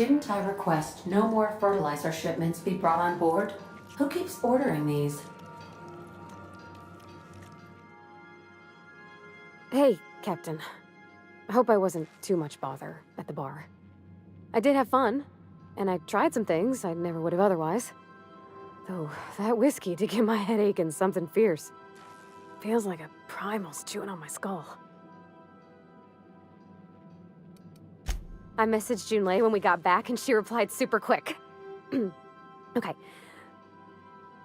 Didn't I request no more fertilizer shipments be brought on board? Who keeps ordering these? Hey, Captain. I hope I wasn't too much bother at the bar. I did have fun, and I tried some things I never would have otherwise. Though, that whiskey did give my head aching something fierce. Feels like a primal's chewing on my skull. I messaged Junlei when we got back, and she replied super quick. Okay.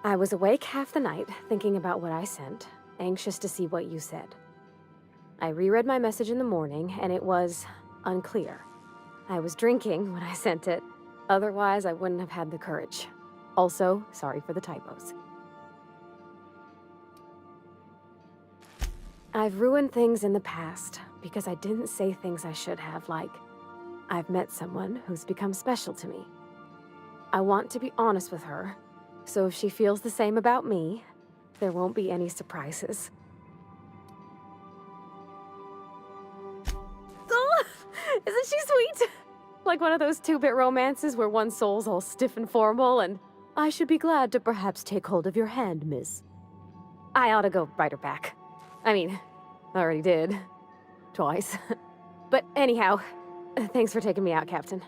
I was awake half the night, thinking about what I sent, anxious to see what you said. I reread my message in the morning, and it was unclear. I was drinking when I sent it. Otherwise, I wouldn't have had the courage. Also, sorry for the typos. I've ruined things in the past because I didn't say things I should have, like, I've met someone who's become special to me. I want to be honest with her, so if she feels the same about me, there won't be any surprises. Oh, isn't she sweet? Like one of those two-bit romances where one soul's all stiff and formal and, I should be glad to perhaps take hold of your hand, miss. I ought to go write her back. I mean, I already did. Twice. But anyhow, thanks for taking me out, Captain.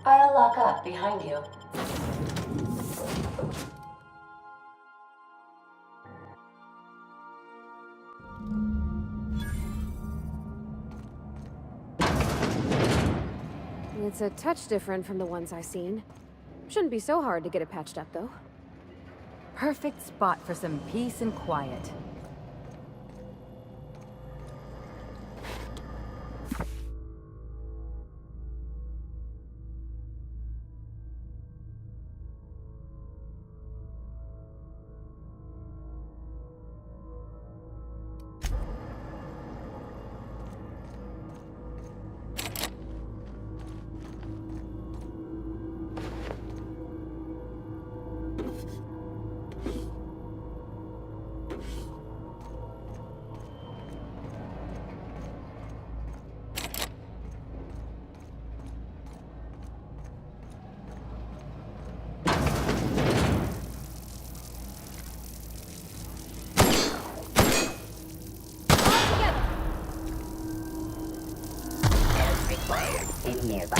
I'll lock up behind you. It's a touch different from the ones I've seen. Shouldn't be so hard to get it patched up, though. Perfect spot for some peace and quiet. Required in nearby.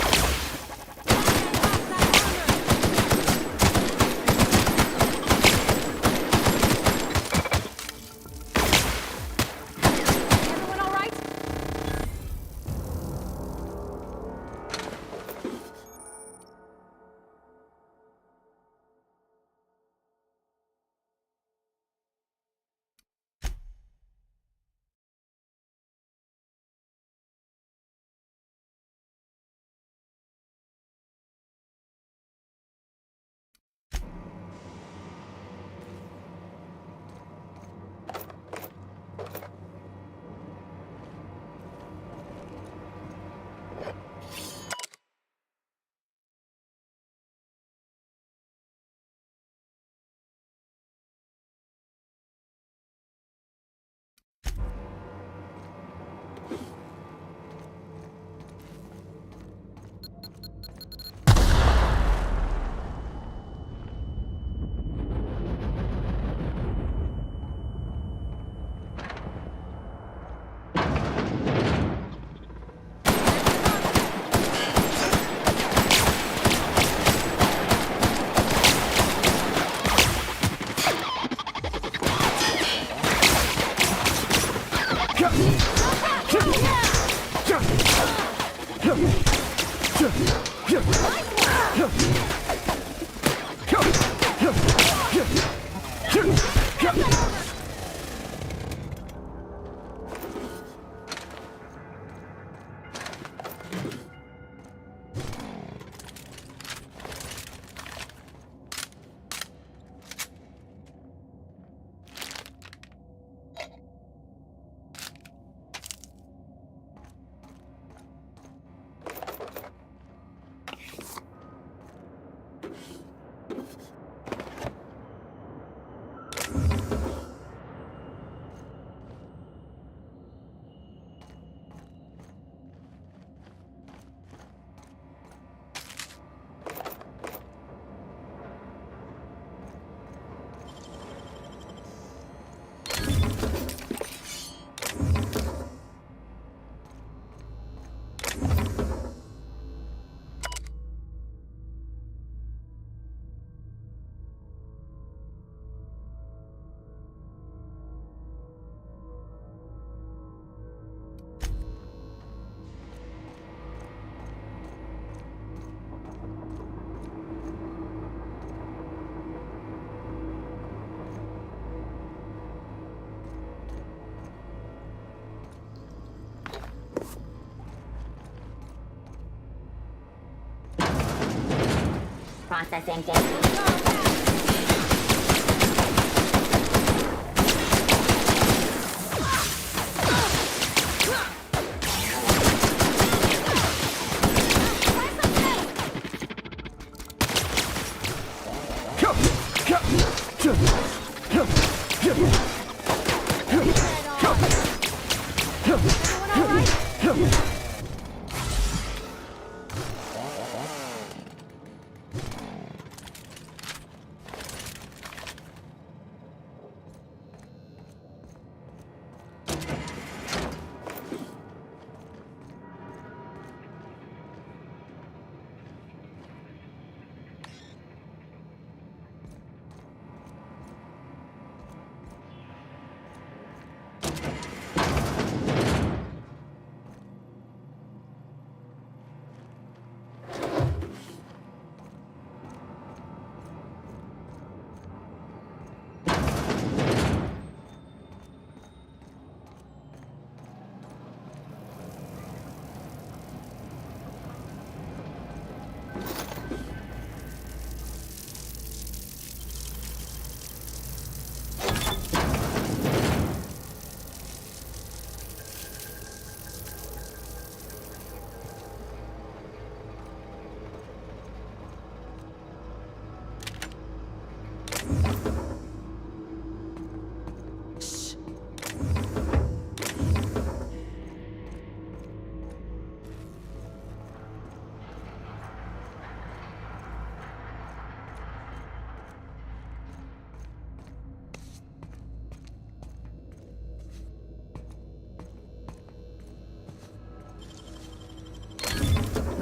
Processing data.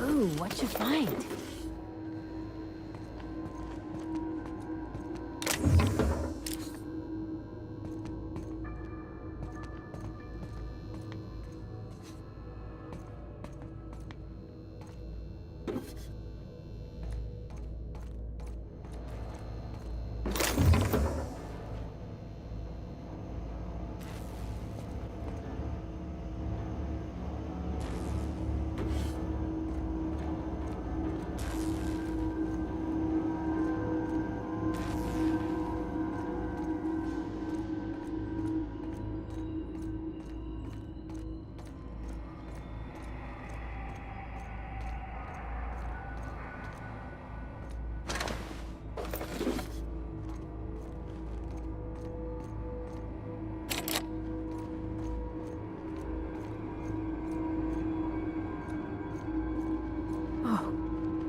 Ooh, what'd you find?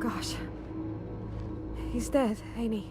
Gosh. He's dead, ain't he?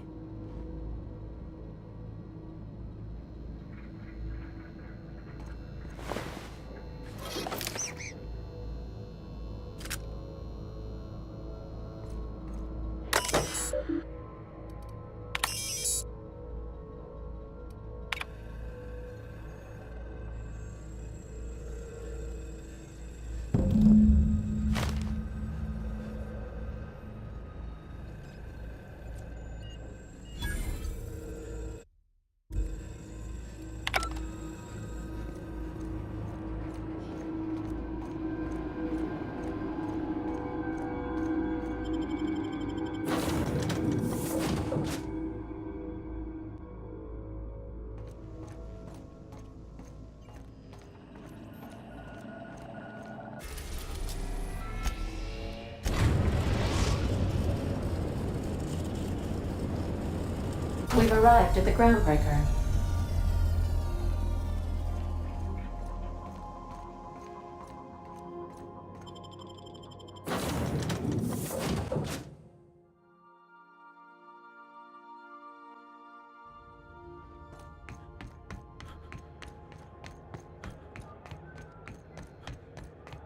arrived at the Groundbreaker.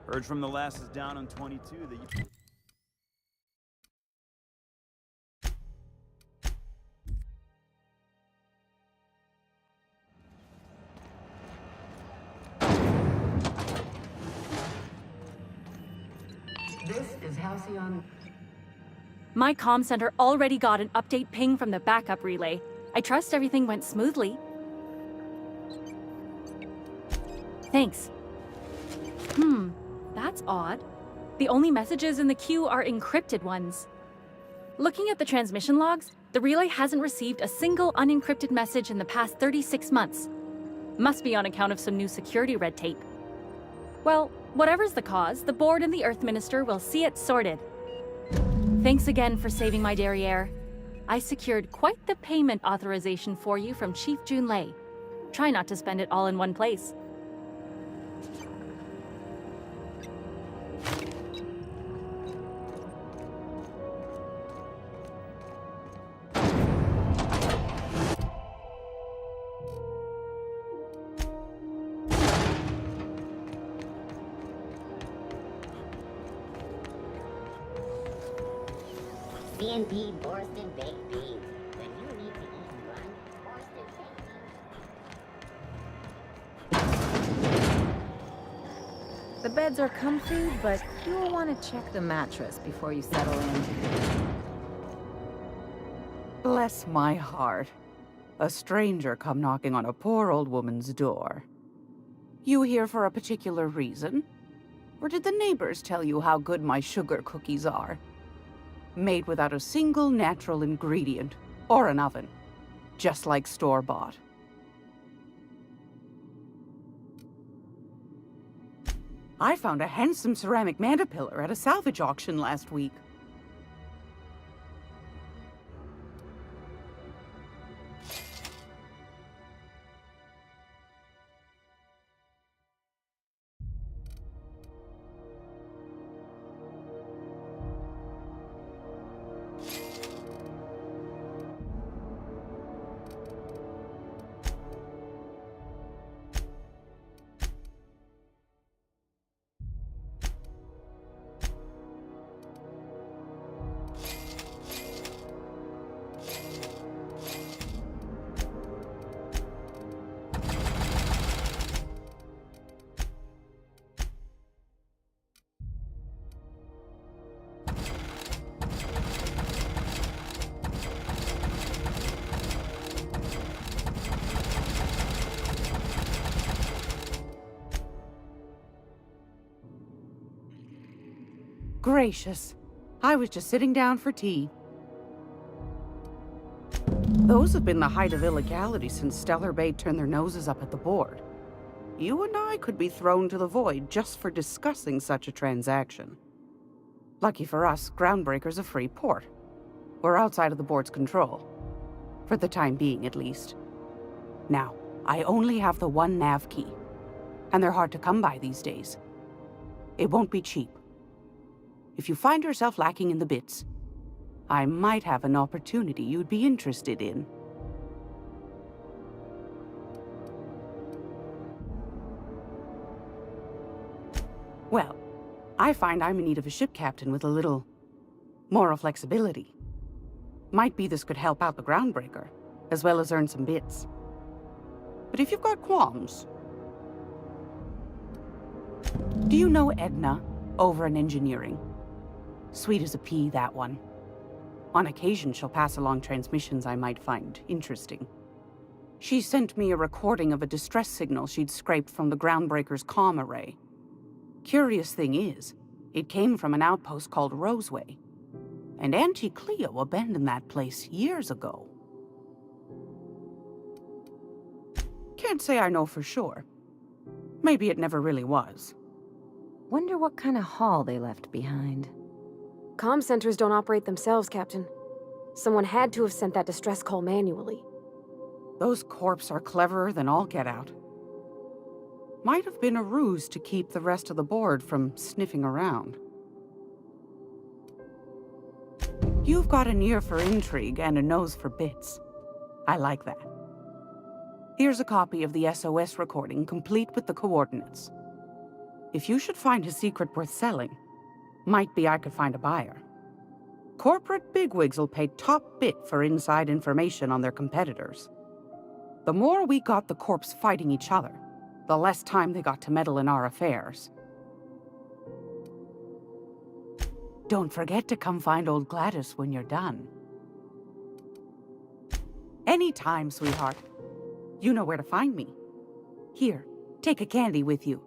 Heard from the lasses down on 22 that you... This is Halcyon. My comm center already got an update ping from the backup relay. I trust everything went smoothly. Thanks. That's odd. The only messages in the queue are encrypted ones. Looking at the transmission logs, the relay hasn't received a single unencrypted message in the past 36 months. Must be on account of some new security red tape. Well, whatever's the cause, the board and the Earth Minister will see it sorted. Thanks again for saving my derriere. I secured quite the payment authorization for you from Chief Junlei. Try not to spend it all in one place. CNP Borston Baked Beans. When you need to eat and run, Borston Baked Beans. The beds are comfy, but you'll want to check the mattress before you settle in. Bless my heart. A stranger come knocking on a poor old woman's door. You here for a particular reason? Or did the neighbors tell you how good my sugar cookies are? Made without a single natural ingredient, or an oven. Just like store-bought. I found a handsome ceramic mandapillar at a salvage auction last week. Gracious. I was just sitting down for tea. Those have been the height of illegality since Stellar Bay turned their noses up at the board. You and I could be thrown to the void just for discussing such a transaction. Lucky for us, Groundbreaker's a free port. We're outside of the board's control. For the time being, at least. Now, I only have the one nav key. And they're hard to come by these days. It won't be cheap. If you find yourself lacking in the bits, I might have an opportunity you'd be interested in. Well, I find I'm in need of a ship captain with a little moral flexibility. Might be this could help out the Groundbreaker, as well as earn some bits. But if you've got qualms... Do you know Edna, over in engineering? Sweet as a pea, that one. On occasion, she'll pass along transmissions I might find interesting. She sent me a recording of a distress signal she'd scraped from the Groundbreaker's comm array. Curious thing is, it came from an outpost called Roseway. And Auntie Cleo abandoned that place years ago. Can't say I know for sure. Maybe it never really was. Wonder what kind of haul they left behind. Comm centers don't operate themselves, Captain. Someone had to have sent that distress call manually. Those corps are cleverer than all get out. Might have been a ruse to keep the rest of the board from sniffing around. You've got an ear for intrigue and a nose for bits. I like that. Here's a copy of the SOS recording, complete with the coordinates. If you should find a secret worth selling, might be I could find a buyer. Corporate bigwigs will pay top bit for inside information on their competitors. The more we got the corps fighting each other, the less time they got to meddle in our affairs. Don't forget to come find old Gladys when you're done. Anytime, sweetheart. You know where to find me. Here, take a candy with you.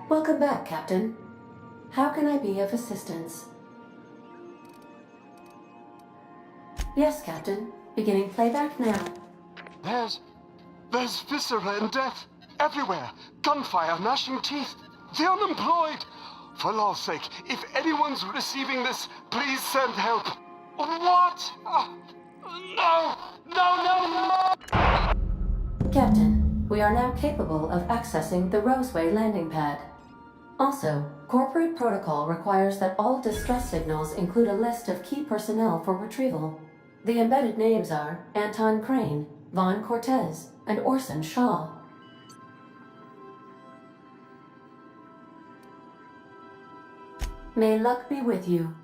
Welcome back, Captain. How can I be of assistance? Yes, Captain. Beginning playback now. There's viscera and death everywhere. Gunfire, gnashing teeth. The unemployed. For law's sake, if anyone's receiving this, please send help. What? No! Captain, we are now capable of accessing the Roseway landing pad. Also, corporate protocol requires that all distress signals include a list of key personnel for retrieval. The embedded names are Anton Crane, Vaughn Cortez, and Orson Shaw. May luck be with you.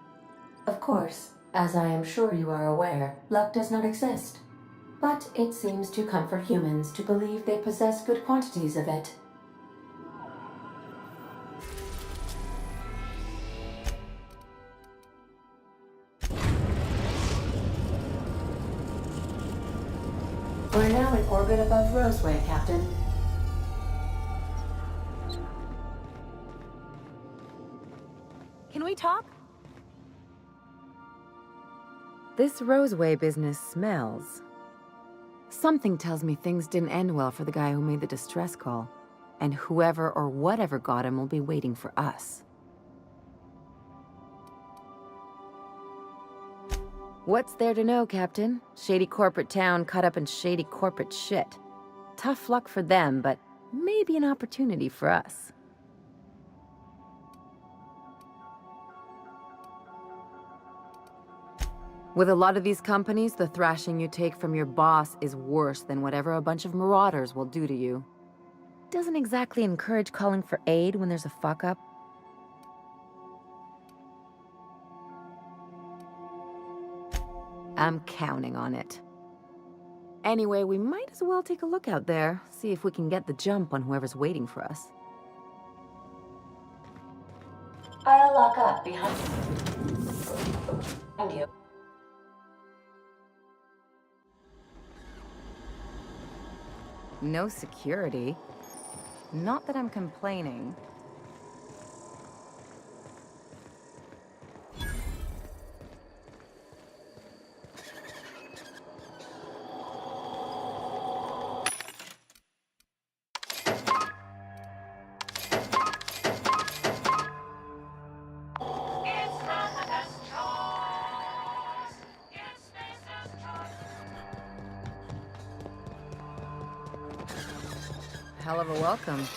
Of course, as I am sure you are aware, luck does not exist. But it seems to comfort humans to believe they possess good quantities of it. We're now in orbit above Roseway, Captain. Can we talk? This Roseway business smells. Something tells me things didn't end well for the guy who made the distress call. And whoever or whatever got him will be waiting for us. What's there to know, Captain? Shady corporate town caught up in shady corporate shit. Tough luck for them, but maybe an opportunity for us. With a lot of these companies, the thrashing you take from your boss is worse than whatever a bunch of marauders will do to you. Doesn't exactly encourage calling for aid when there's a fuck-up. I'm counting on it. Anyway, we might as well take a look out there, see if we can get the jump on whoever's waiting for us. I'll lock up behind you. No security. Not that I'm complaining. Hell of a welcome.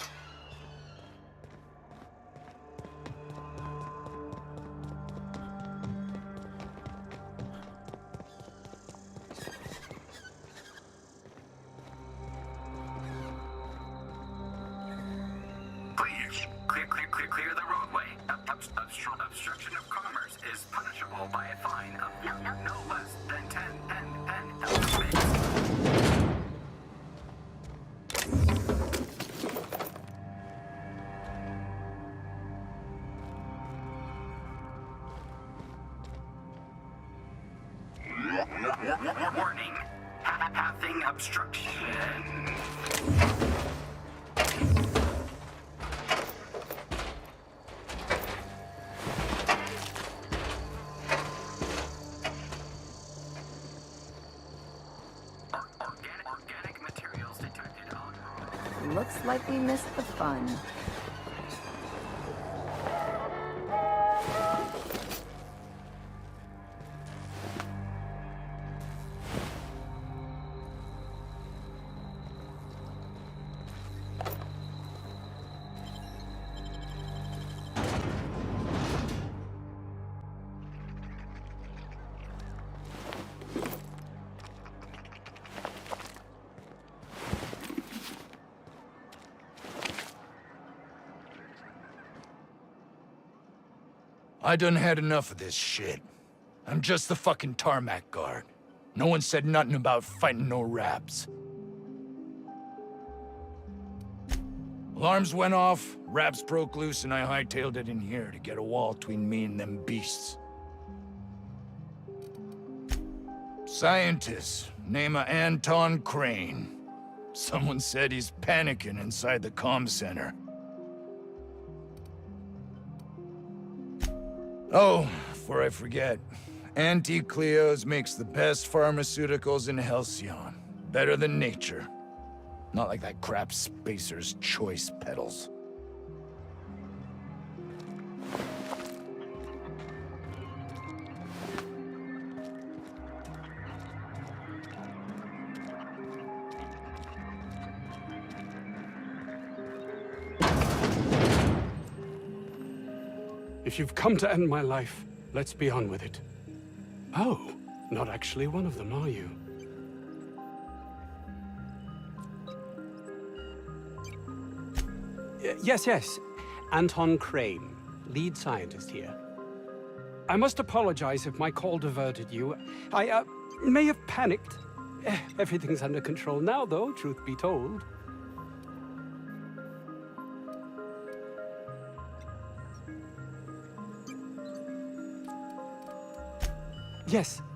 Please, clear the roadway. Obstruction of commerce is punishable by a fine of no less than 10 Elspeth. Warning, pathing obstruction. Organic materials detected on road. Looks like we missed the fun. I done had enough of this shit. I'm just the fucking tarmac guard. No one said nothing about fighting no Rabs. Alarms went off, Rabs broke loose, and I hightailed it in here to get a wall between me and them beasts. Scientist, name of Anton Crane. Someone said he's panicking inside the comm center. Oh, before I forget, Anti-Cleos makes the best pharmaceuticals in Halcyon. Better than nature. Not like that crap Spacer's Choice pedals. If you've come to end my life, let's be on with it. Oh, not actually one of them, are you? Yes. Anton Crane, lead scientist here. I must apologize if my call diverted you. I may have panicked. Everything's under control now, though, truth be told.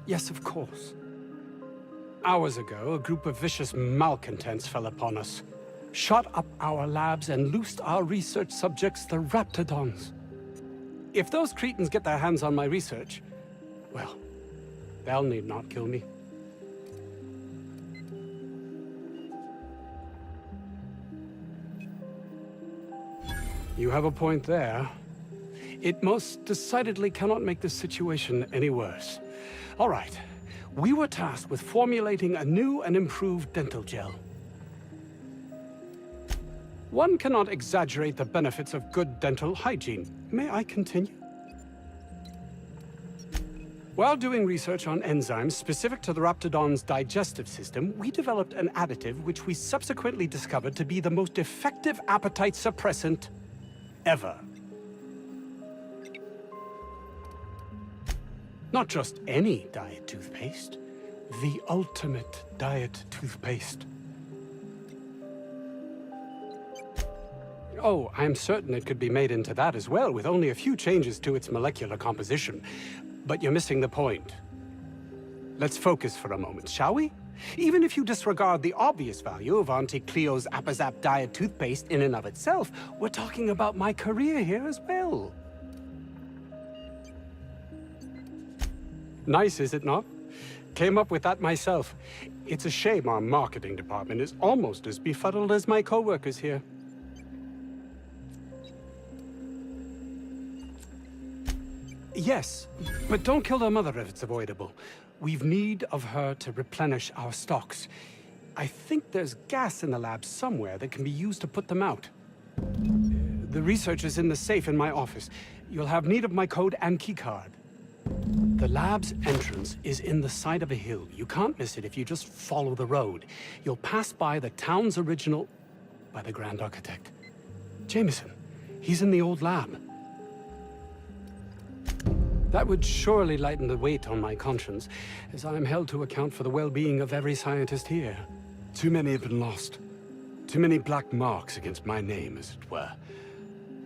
Yes, of course. Hours ago, a group of vicious malcontents fell upon us, shot up our labs, and loosed our research subjects, the Raptidons. If those cretins get their hands on my research, well, they'll need not kill me. You have a point there. It most decidedly cannot make this situation any worse. All right. We were tasked with formulating a new and improved dental gel. One cannot exaggerate the benefits of good dental hygiene. May I continue? While doing research on enzymes specific to the Raptidon's digestive system, we developed an additive which we subsequently discovered to be the most effective appetite suppressant ever. Not just any diet toothpaste, the ultimate diet toothpaste. Oh, I'm certain it could be made into that as well, with only a few changes to its molecular composition. But you're missing the point. Let's focus for a moment, shall we? Even if you disregard the obvious value of Auntie Cleo's Appazap Diet toothpaste in and of itself, we're talking about my career here as well. Nice, is it not? Came up with that myself. It's a shame our marketing department is almost as befuddled as my co-workers here. Yes, but don't kill their mother if it's avoidable. We've need of her to replenish our stocks. I think there's gas in the lab somewhere that can be used to put them out. The research is in the safe in my office. You'll have need of my code and keycard. The lab's entrance is in the side of a hill. You can't miss it if you just follow the road. You'll pass by the town's original... by the Grand Architect. Jameson. He's in the old lab. That would surely lighten the weight on my conscience, as I am held to account for the well-being of every scientist here. Too many have been lost. Too many black marks against my name, as it were.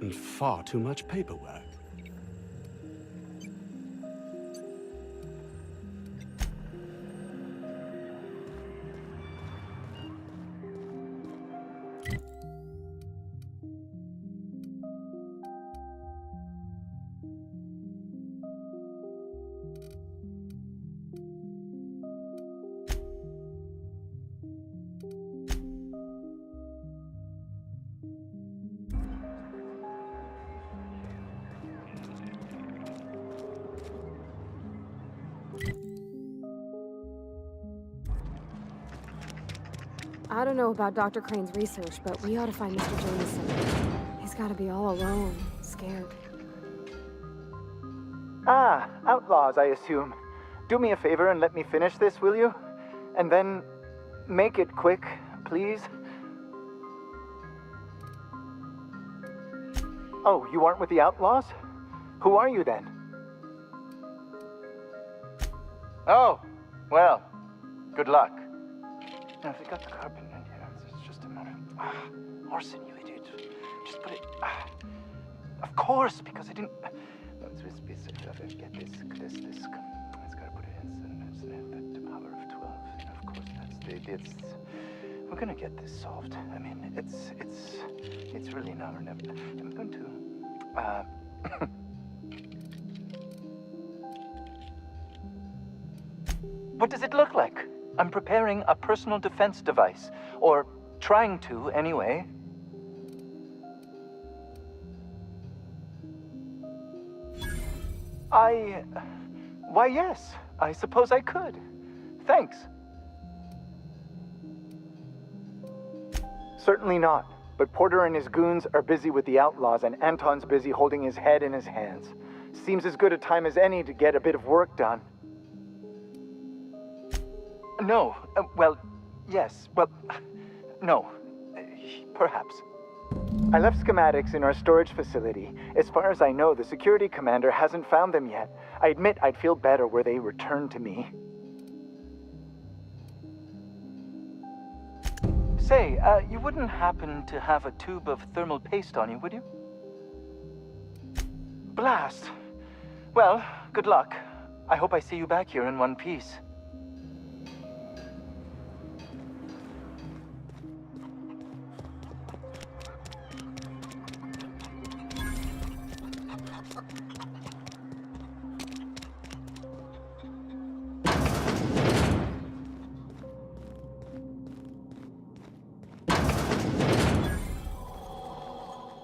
And far too much paperwork. I don't know about Dr. Crane's research, but we ought to find Mr. Jameson. He's gotta be all alone, scared. Ah, outlaws, I assume. Do me a favor and let me finish this, will you? And then make it quick, please. Oh, you aren't with the outlaws? Who are you then? Oh, well, good luck. Now, if they got the carpet in here, it's just a matter of... Orson, you idiot. Just put it... Of course, because I didn't... No, get this. It's gotta put it in the power of 12. And of course, that's the... We're gonna get this solved. I mean, it's really now or never. I'm going to... What does it look like? I'm preparing a personal defense device. Or trying to, anyway. Why, yes. I suppose I could. Thanks. Certainly not. But Porter and his goons are busy with the outlaws, and Anton's busy holding his head in his hands. Seems as good a time as any to get a bit of work done. No. Well, yes. Well, no. Perhaps. I left schematics in our storage facility. As far as I know, the security commander hasn't found them yet. I admit I'd feel better were they returned to me. Say, you wouldn't happen to have a tube of thermal paste on you, would you? Blast. Well, good luck. I hope I see you back here in one piece.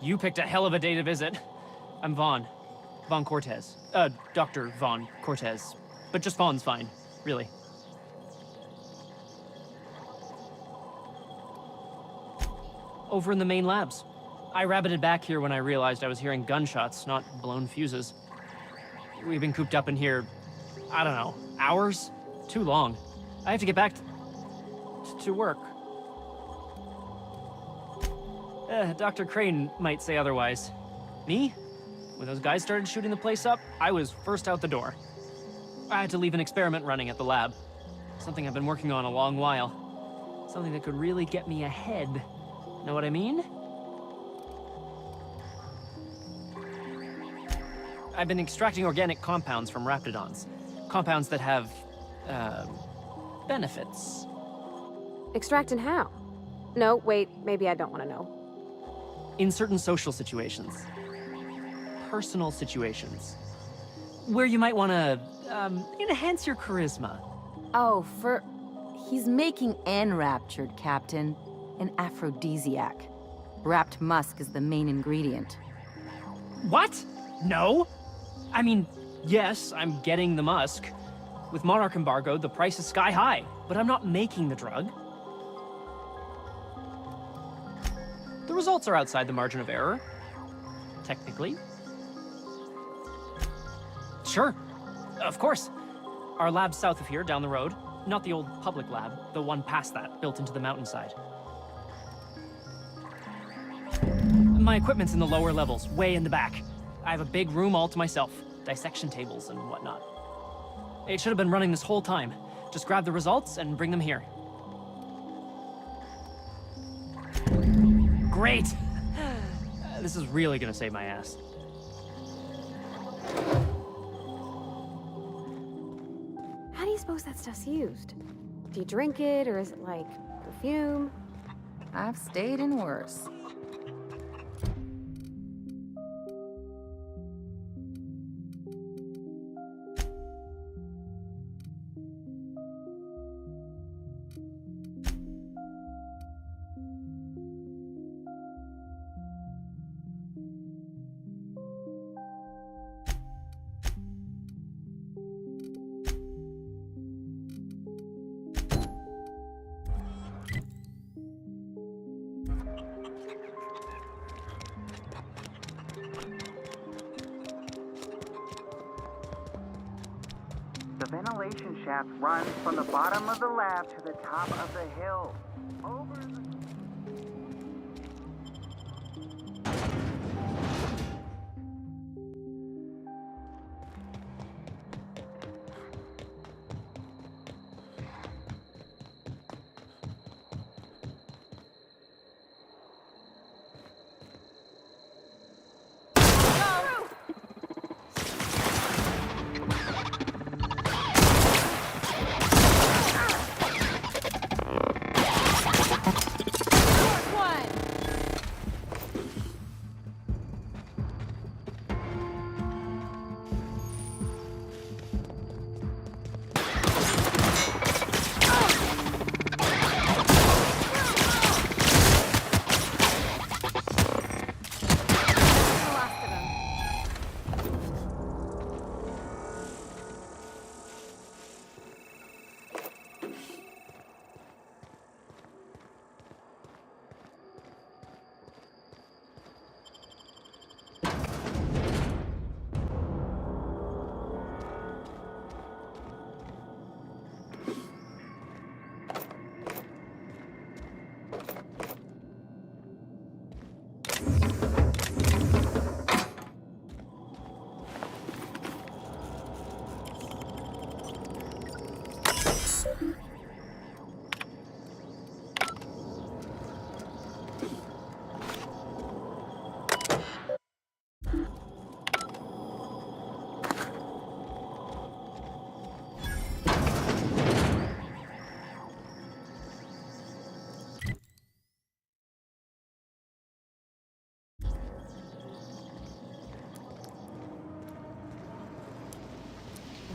You picked a hell of a day to visit. I'm Vaughn. Vaughn Cortez. Dr. Vaughn Cortez. But just Vaughn's fine, really. over in the main labs. I rabbited back here when I realized I was hearing gunshots, not blown fuses. We've been cooped up in here, I don't know, hours? Too long. I have to get back to work. Dr. Crane might say otherwise. Me? When those guys started shooting the place up, I was first out the door. I had to leave an experiment running at the lab. Something I've been working on a long while. Something that could really get me ahead. Know what I mean? I've been extracting organic compounds from raptidons. Compounds that have, benefits. Extracting how? No, wait, maybe I don't want to know. In certain social situations. Personal situations. Where you might want to, enhance your charisma. Oh, he's making enraptured, Captain. An aphrodisiac. Wrapped musk is the main ingredient. What? No? I mean, yes, I'm getting the musk. With Monarch embargoed, the price is sky high, but I'm not making the drug. The results are outside the margin of error. Technically. Sure. Of course. Our lab's south of here, down the road. Not the old public lab, the one past that, built into the mountainside. My equipment's in the lower levels, way in the back. I have a big room all to myself, dissection tables and whatnot. It should have been running this whole time. Just grab the results and bring them here. Great! This is really gonna save my ass. How do you suppose that stuff's used? Do you drink it, or is it like perfume? I've stayed in worse. The ventilation shaft runs from the bottom of the lab to the top of the hill. Over the...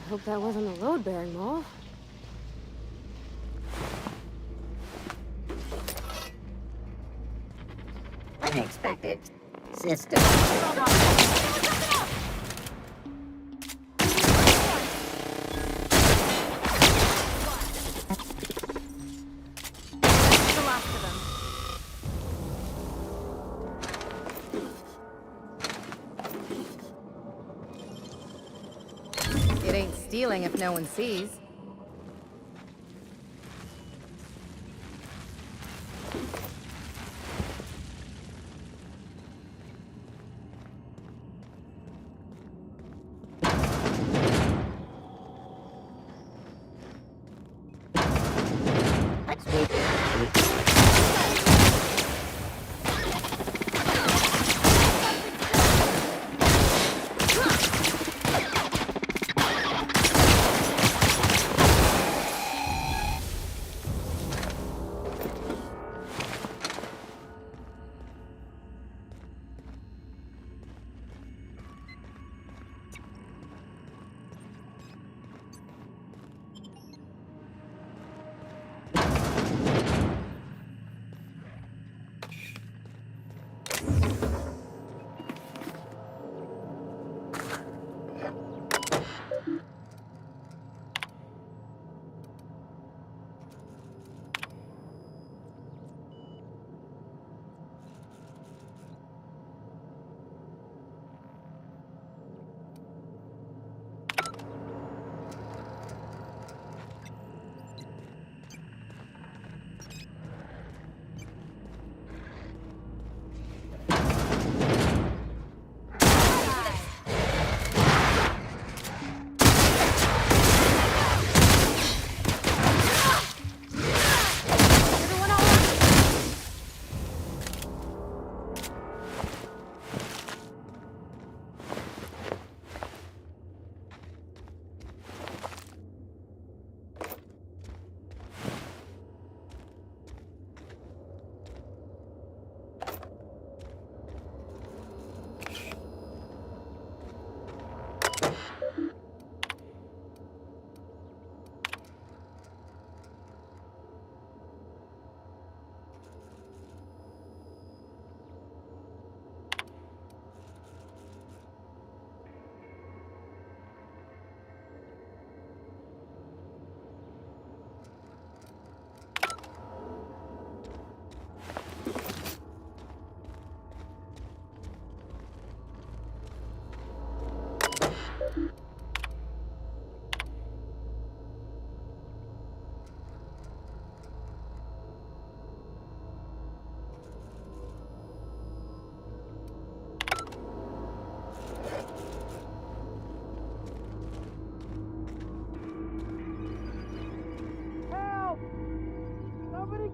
I hope that wasn't a load-bearing mole. Unexpected system. stealing if no one sees.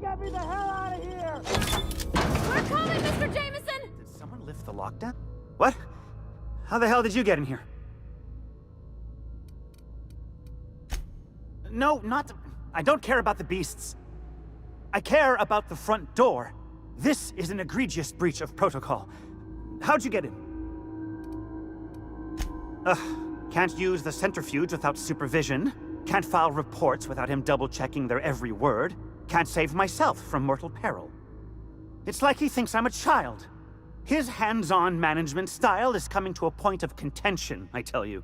Get me the hell out of here! We're coming, Mr. Jameson! Did someone lift the lockdown? What? How the hell did you get in here? No, not... I don't care about the beasts. I care about the front door. This is an egregious breach of protocol. How'd you get in? Can't use the centrifuge without supervision. Can't file reports without him double-checking their every word. Can't save myself from mortal peril. It's like he thinks I'm a child. His hands-on management style is coming to a point of contention, I tell you.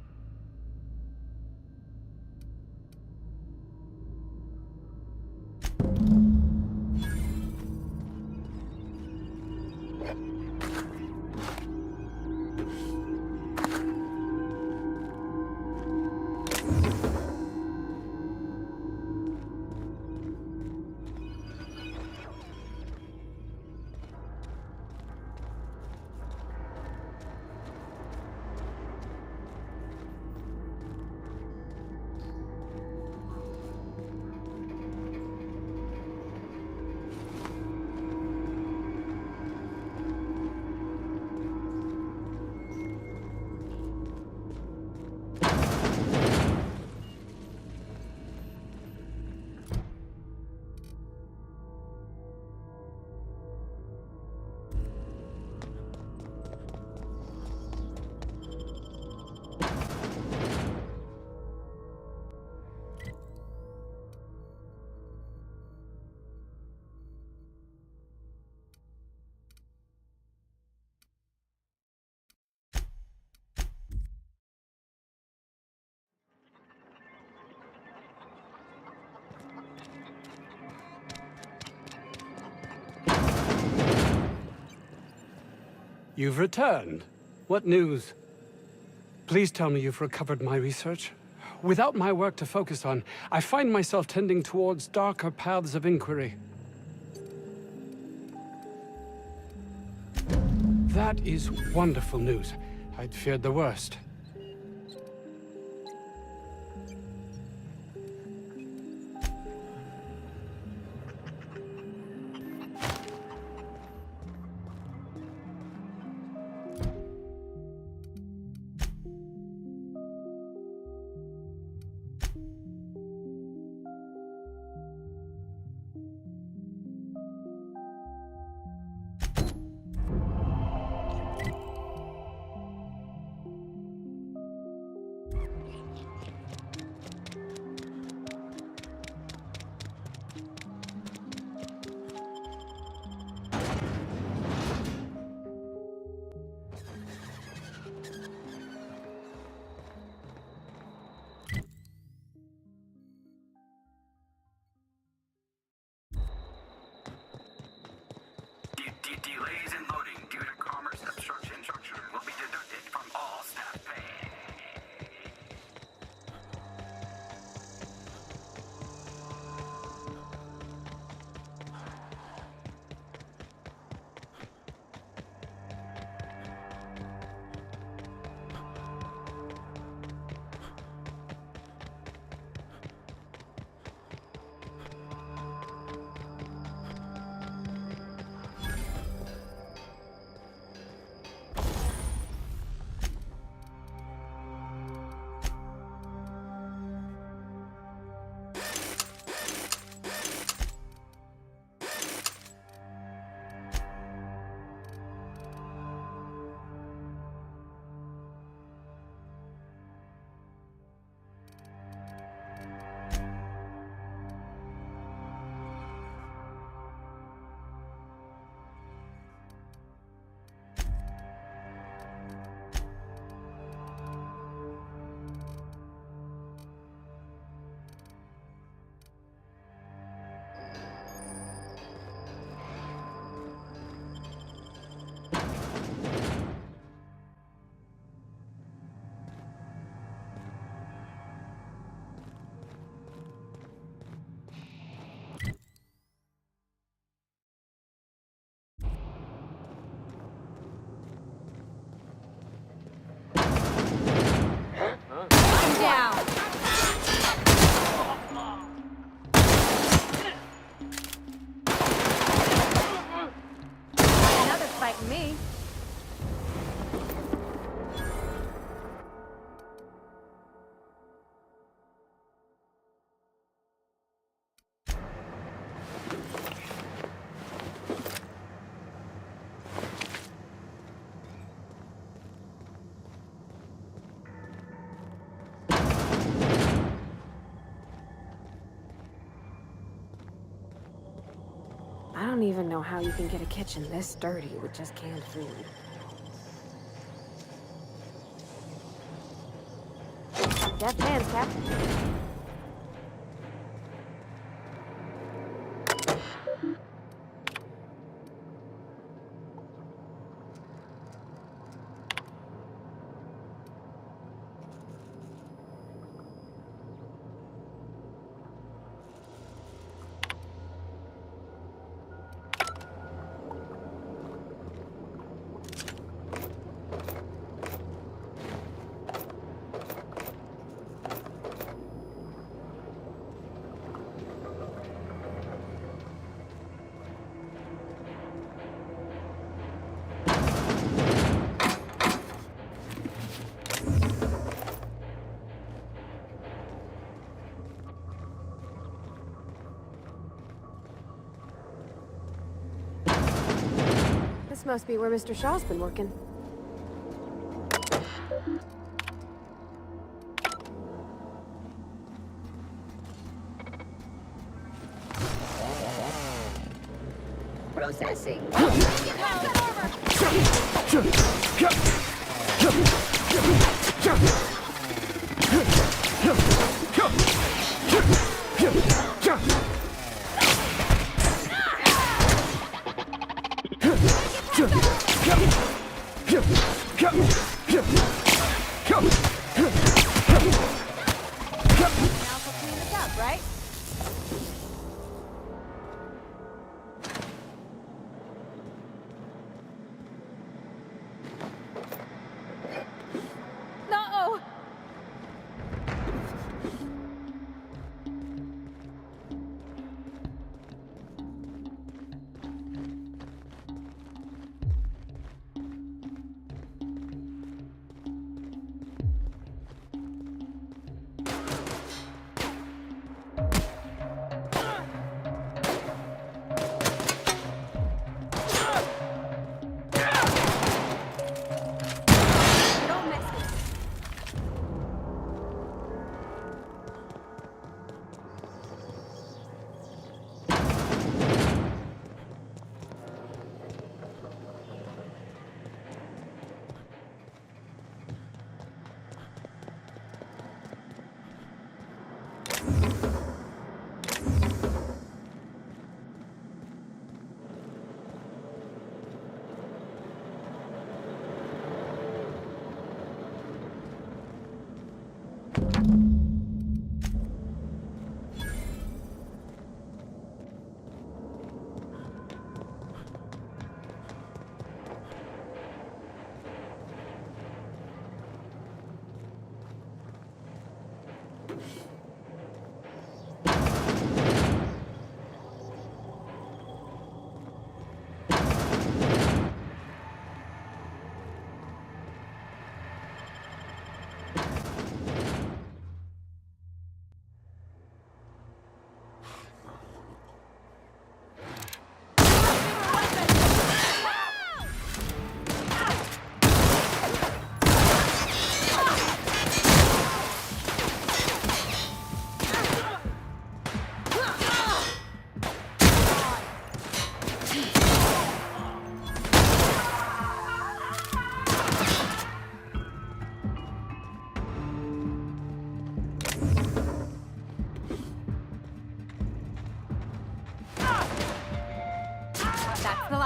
You've returned. What news? Please tell me you've recovered my research. Without my work to focus on, I find myself tending towards darker paths of inquiry. That is wonderful news. I'd feared the worst. Delays in loading due to commerce obstruction will be deducted from all staff pay. Me. I don't even know how you can get a kitchen this dirty with just canned food. Deft hands, Captain. This must be where Mr. Shaw's been working. Processing.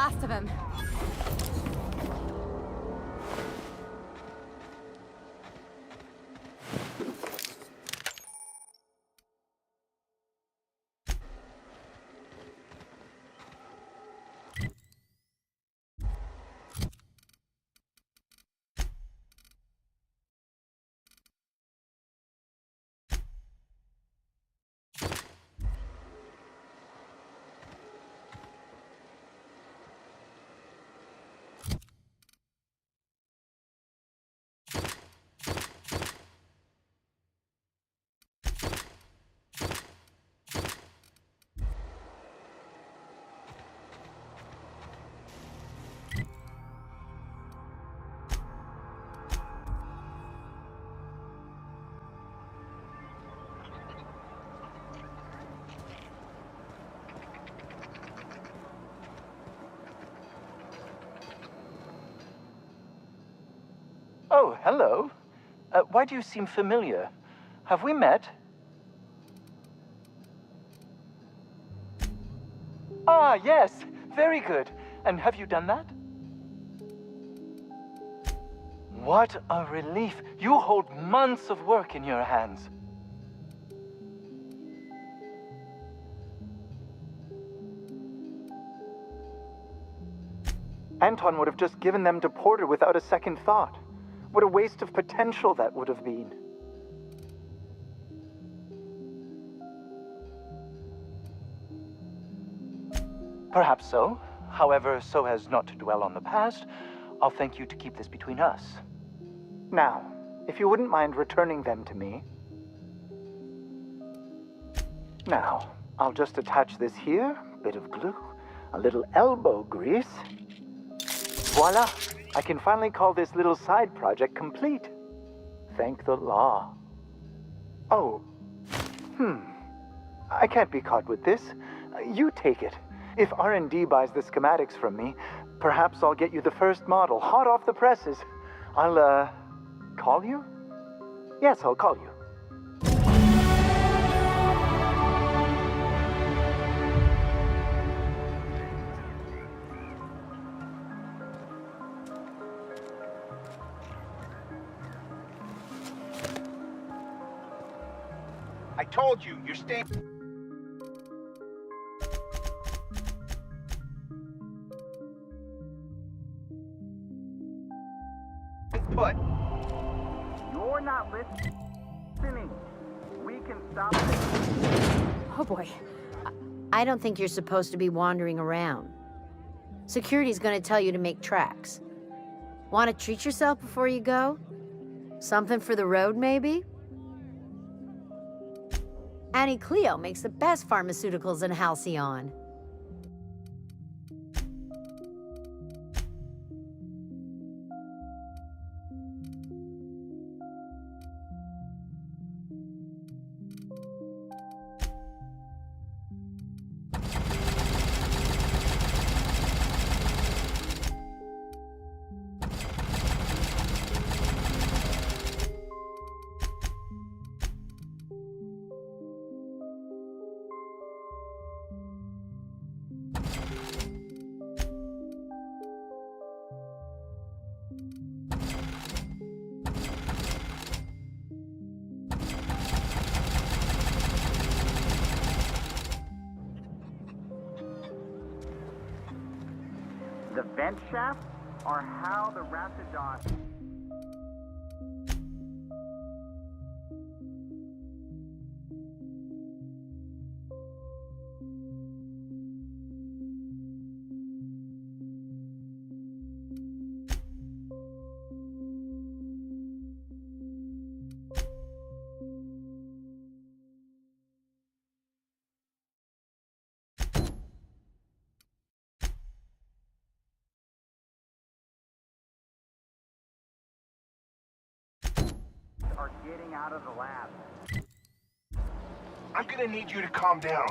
last of him. Oh, hello. Why do you seem familiar? Have we met? Ah, yes. Very good. And have you done that? What a relief. You hold months of work in your hands. Anton would have just given them to Porter without a second thought. What a waste of potential that would have been. Perhaps so. However, so as not to dwell on the past, I'll thank you to keep this between us. Now, if you wouldn't mind returning them to me. Now, I'll just attach this here, bit of glue, a little elbow grease. Voila! I can finally call this little side project complete. Thank the law. Oh. I can't be caught with this. You take it. If R&D buys the schematics from me, perhaps I'll get you the first model, hot off the presses. I'll, call you? Yes, I'll call you. I told you, you're staying. Put. You're not listening. We can stop this. Oh boy. I don't think you're supposed to be wandering around. Security's gonna tell you to make tracks. Want to treat yourself before you go? Something for the road, maybe? Annie Cleo makes the best pharmaceuticals in Halcyon. The vent shafts are how the Raptidon... are getting out of the lab. I'm gonna need you to calm down.